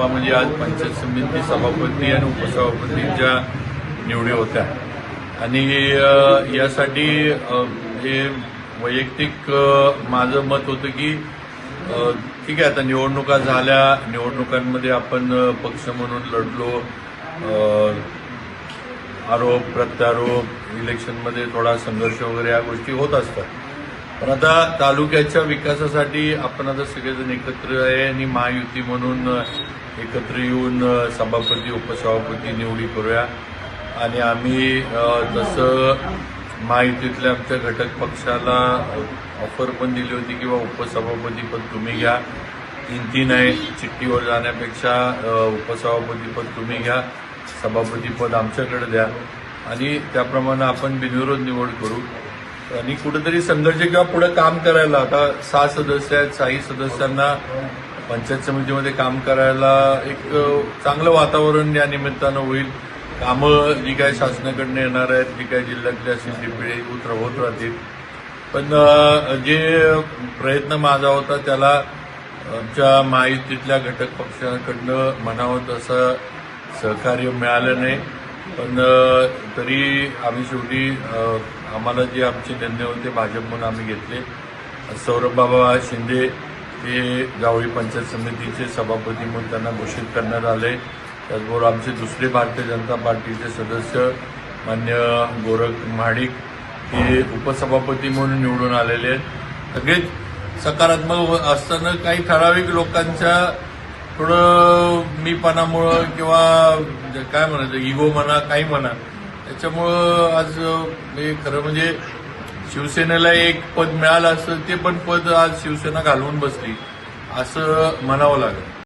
म्हणजे आज पंचायत समिती सभापती आणि उपसभापतींच्या निवडी होत्या आणि यासाठी हे वैयक्तिक माझं मत होतं की ठीक आहे, आता निवडणुका झाल्या, निवडणुकांमध्ये आपण पक्ष म्हणून लढलो, आरोप प्रत्यारोप इलेक्शनमध्ये थोडा संघर्ष वगैरे या गोष्टी होत असतात. पण आता तालुक्याच्या विकासासाठी आपण आता सगळेजण एकत्र आहे आणि महायुती म्हणून एकत्र येऊन सभापती उपसभापती निवडी करूया. आणि आम्ही जसं महायुतीतल्या आमच्या घटक पक्षाला ऑफर पण दिली होती किंवा उपसभापती पद तुम्ही घ्या, 3-3 आहे, चिठ्ठीवर जाण्यापेक्षा उपसभापती पद तुम्ही घ्या, सभापती पद आमच्याकडे द्या आणि त्याप्रमाणे आपण बिनविरोध निवड करू. आणि कुठेतरी संघर्ष किंवा पुढे काम करायला, आता 6 सदस्य आहेत, 6 सदस्यांना पंचायत समितीमध्ये काम करायला एक चांगलं वातावरण या निमित्तानं होईल. कामं जी काय शासनाकडनं येणार आहेत, जी काय जिल्ह्यातली असेल ती पिढी होत राहतील. पण जे प्रयत्न माझा होता त्याला आमच्या महायुतीतल्या घटक पक्षांकडनं म्हणावं तसं सहकार्य मिळालं नाही. पण तरी आम्ही शेवटी आम्हाला जे आमचे निर्णय होते भाजपमधून आम्ही घेतले. सौरभबाबा शिंदे हे जावळी पंचायत समितीचे सभापती म्हणून त्यांना घोषित करण्यात आले. त्याचबरोबर आमचे दुसरे भारतीय जनता पार्टीचे सदस्य मान्य गोरख महाडिक हे उपसभापती म्हणून निवडून आलेले आहेत. सगळेच सकारात्मक असताना काही ठराविक लोकांच्या थोडं मीपणामुळं किंवा काय म्हणायचं इगो म्हणा काही म्हणा त्याच्यामुळं आज हे खरं म्हणजे शिवसेनेला एक पद मिळालं असतं, ते पण पद आज शिवसेना घालवून बसली असं म्हणावं लागेल.